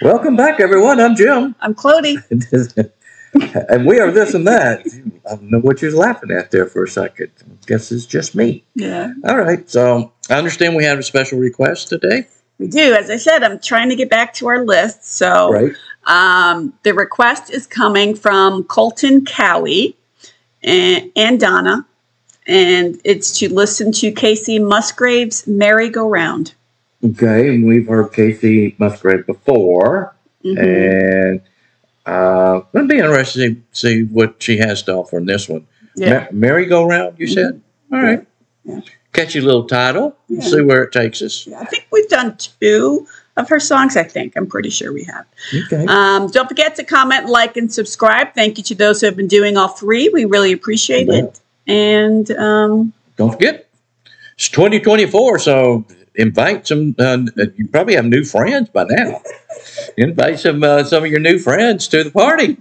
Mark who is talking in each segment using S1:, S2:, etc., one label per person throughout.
S1: Welcome back, everyone. I'm Jim.
S2: I'm Clody.
S1: And we are This and That. I don't know what you're laughing at there for a second. I guess it's just me.
S2: Yeah.
S1: All right. So I understand we have a special request today.
S2: We do. As I said, I'm trying to get back to our list. So the request is coming from Colton Cowie and Donna. And it's to listen to Kacey Musgraves' Merry-Go-Round.
S1: Okay, and we've heard Kacey Musgraves before, and it'll be interesting to see what she has to offer in this one.
S2: Yeah.
S1: Merry-Go-Round, you said? All right.
S2: Yeah.
S1: Catchy little title. Yeah. See where it takes us.
S2: Yeah, I think we've done 2 of her songs, I think. I'm pretty sure we have.
S1: Okay.
S2: Don't forget to comment, like, and subscribe. Thank you to those who have been doing all 3. We really appreciate it. And
S1: don't forget, it's 2024, so invite some. You probably have new friends by now. Invite some of your new friends to the party.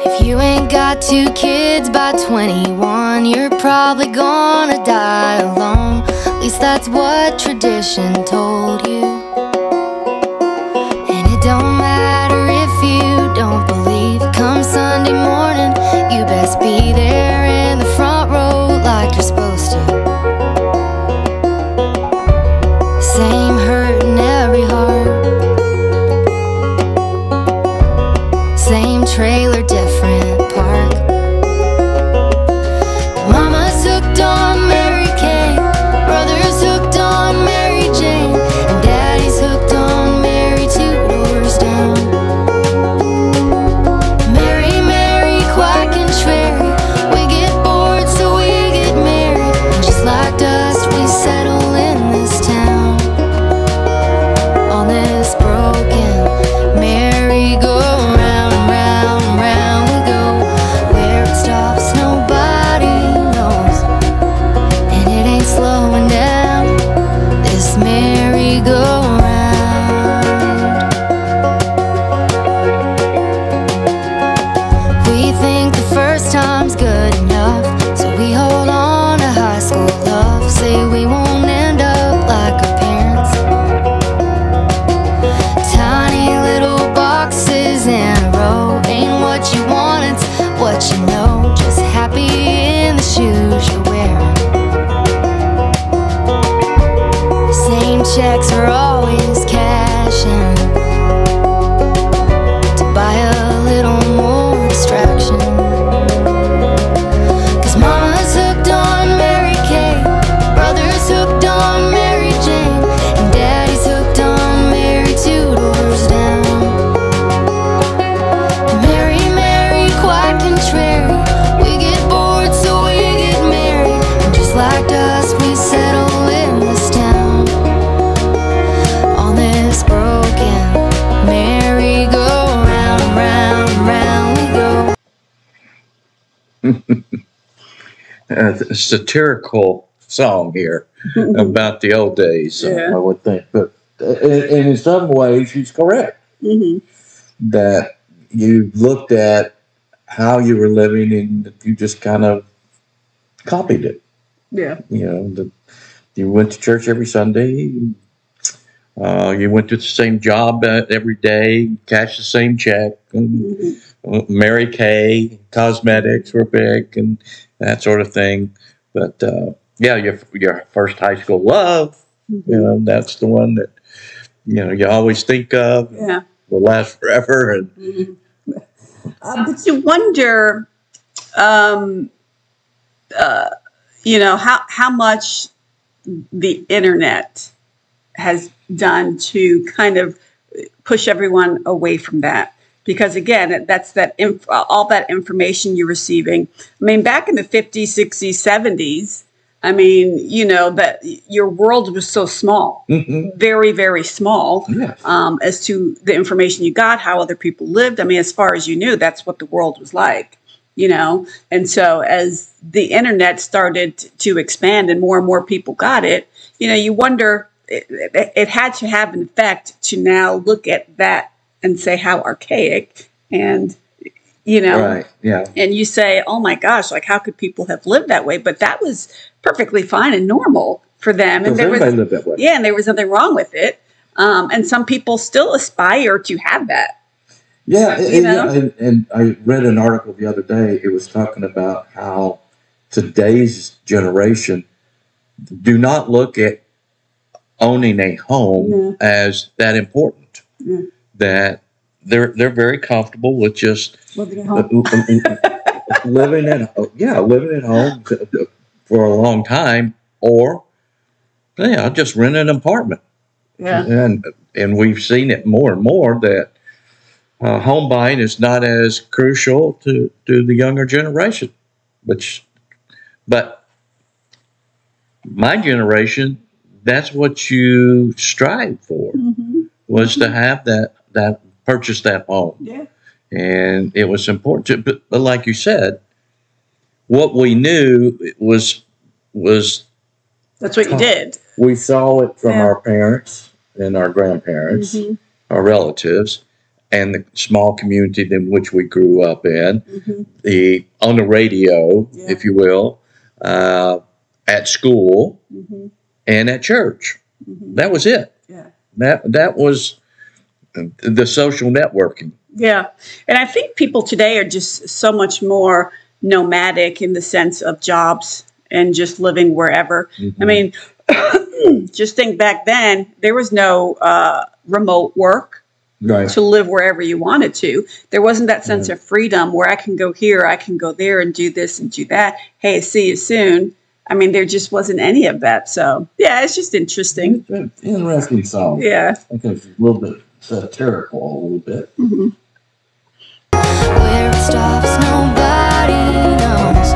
S3: If you ain't got 2 kids by 21, you're probably gonna die alone. At least that's what tradition told you. And it don't matter if you don't believe. Come Sunday morning, you best be there in the front row like you're supposed to. Same hurt in every heart, same trailer, different park. Mama's hooked on Mary Kay, brother's hooked on Mary Jane, and daddy's hooked on Mary 2 doors down. Mary, Mary, quack and cherry, we get bored so we get married, and just like dust we settle in this town, on this broken merry-go-round. Round, round we go, where it stops nobody knows, and it ain't slowing down, this merry-go-round. We think the first time's good enough, so we hold on to high school love, say we won't end up like our parents. Tiny little boxes in a row, ain't what you want, it's what you know. Just happy in the shoes you're wearing. Same checks are always cashing to buy a little more distraction. 'Cause mama's hooked on Mary Kay, brother's hooked on Mary Jane, and daddy's hooked on Mary 2 doors down. Mary, Mary, quack and cherry, we get bored so we get married, and just like dust we settle in this town, on this broken merry-go-round. Round, round we go.
S1: A satirical song here about the old days, I would think. But and in some ways, she's correct. That you looked at how you were living and you just kind of copied it.
S2: yeah.
S1: You know, you went to church every Sunday. You went to the same job every day, cashed the same check. Mary Kay, cosmetics were big and that sort of thing. But yeah, your first high school love, you know, that's the one that you always think of.
S2: Yeah.
S1: Will last forever. And
S2: But you wonder, how much the internet has done to kind of push everyone away from that. Because again, that's all that information you're receiving. I mean, back in the 50s, 60s, 70s, I mean, that your world was so small, very, very small, as to the information you got, how other people lived. I mean, as far as you knew, that's what the world was like, And so as the internet started to expand and more people got it, you wonder it had to have an effect to now look at that and say how archaic, and
S1: Right. Yeah.
S2: and you say, oh my gosh, like how could people have lived that way? But that was perfectly fine and normal for them, and
S1: Everybody lived that way.
S2: yeah, and there was nothing wrong with it. And some people still aspire to have that.
S1: Yeah, and I read an article the other day. It was talking about how today's generation do not look at owning a home as that important. That they're very comfortable with just
S2: living at home,
S1: living at home for a long time, or just rent an apartment.
S2: Yeah,
S1: and we've seen it more and more that home buying is not as crucial to the younger generation, but my generation, that's what you strive for, was to have that purchase that home.
S2: yeah,
S1: And it was important but like you said, what we knew was
S2: that's what you did.
S1: we saw it from our parents and our grandparents, our relatives, and the small community in which we grew up in, on the radio, if you will, at school, and at church. That was it.
S2: Yeah.
S1: That was the social networking.
S2: Yeah. And I think people today are just so much more nomadic in the sense of jobs and just living wherever. I mean, just think back then, there was no remote work.
S1: Right.
S2: To live wherever you wanted to. There wasn't that sense of freedom where I can go here, I can go there and do this and do that. Hey, see you soon. I mean, there just wasn't any of that. So, yeah, it's just interesting.
S1: Interesting song.
S2: Yeah.
S1: I think it's a little bit satirical, a little bit.
S3: Where it stops, nobody knows,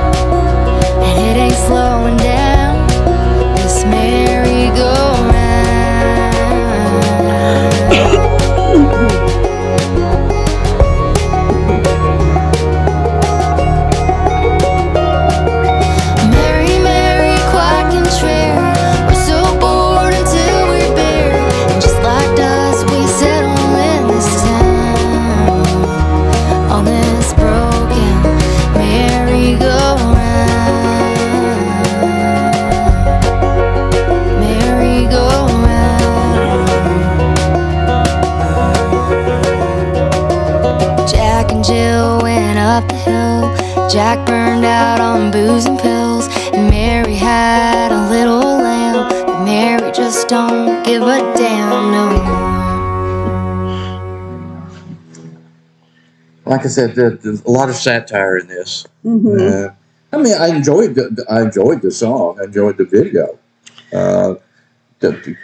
S3: and it ain't slowing down. This merry-go-round. Merry, merry, quite contrary. We're so bored until we're buried, and just like dust, we settle in this town, on this broken merry-go-round. Merry-go-round. Jack and Jill went up the hill. Jack burned out on booze and pills, and Mary had a little lamb, but Mary just don't give a damn no more.
S1: Like I said, there's a lot of satire in this. I mean, I enjoyed the song. I enjoyed the video.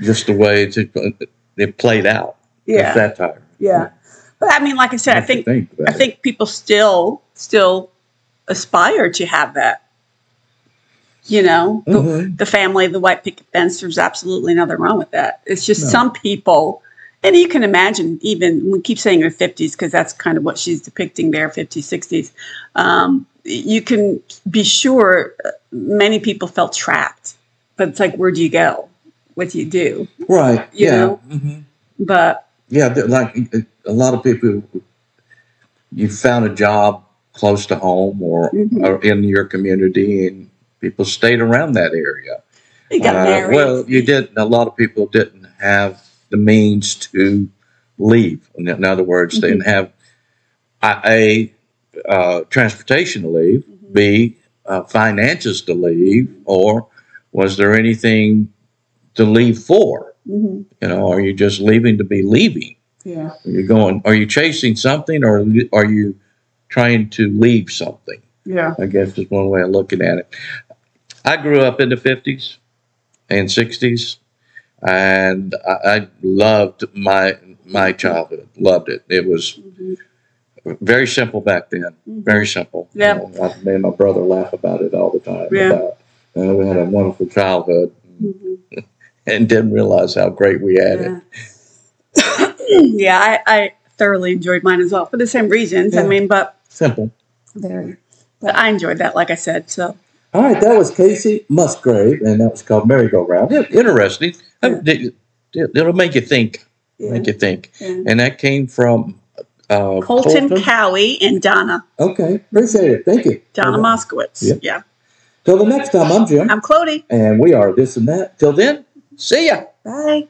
S1: Just the way it played out.
S2: Yeah.
S1: The satire.
S2: Yeah. But I mean, like I said, I think people still aspire to have that. The family, the white picket fence, there's absolutely nothing wrong with that. It's just some people, and you can imagine, even we keep saying her 50s because that's kind of what she's depicting there, 50s, 60s. You can be sure many people felt trapped, but it's like, where do you go? What do you do?
S1: Right.
S2: You know? But
S1: like a lot of people, you found a job close to home or in your community, and people stayed around that area.
S2: you got married.
S1: Well, you didn't. A lot of people didn't have the means to leave. In other words, they didn't have A, transportation to leave, B, finances to leave, or was there anything to leave for? Are you just leaving to be leaving?
S2: Yeah.
S1: Are you chasing something, or are you trying to leave something?
S2: Yeah.
S1: I guess is one way of looking at it. I grew up in the 50s and 60s, and I loved my childhood. Loved it. It was very simple back then. Very simple.
S2: Yeah.
S1: Me and my brother laugh about it all the time.
S2: Yeah.
S1: We had a wonderful childhood and didn't realize how great we had it.
S2: Yeah, I thoroughly enjoyed mine as well for the same reasons. I mean, but
S1: simple.
S2: Very. But I enjoyed that, like I said. So.
S1: All right, that was Kacey Musgraves, and that was called Merry Go Round. Interesting. It'll make you think.
S2: Yeah.
S1: Make you think.
S2: Yeah.
S1: And that came from
S2: Colton Cowie and Donna.
S4: Okay. Appreciate it. Thank you.
S2: Donna Moskowitz.
S4: Yep.
S2: Yeah.
S4: Till the next time, I'm Jim.
S2: I'm Clody.
S4: And we are This and That.
S1: Till then, see ya.
S2: Bye.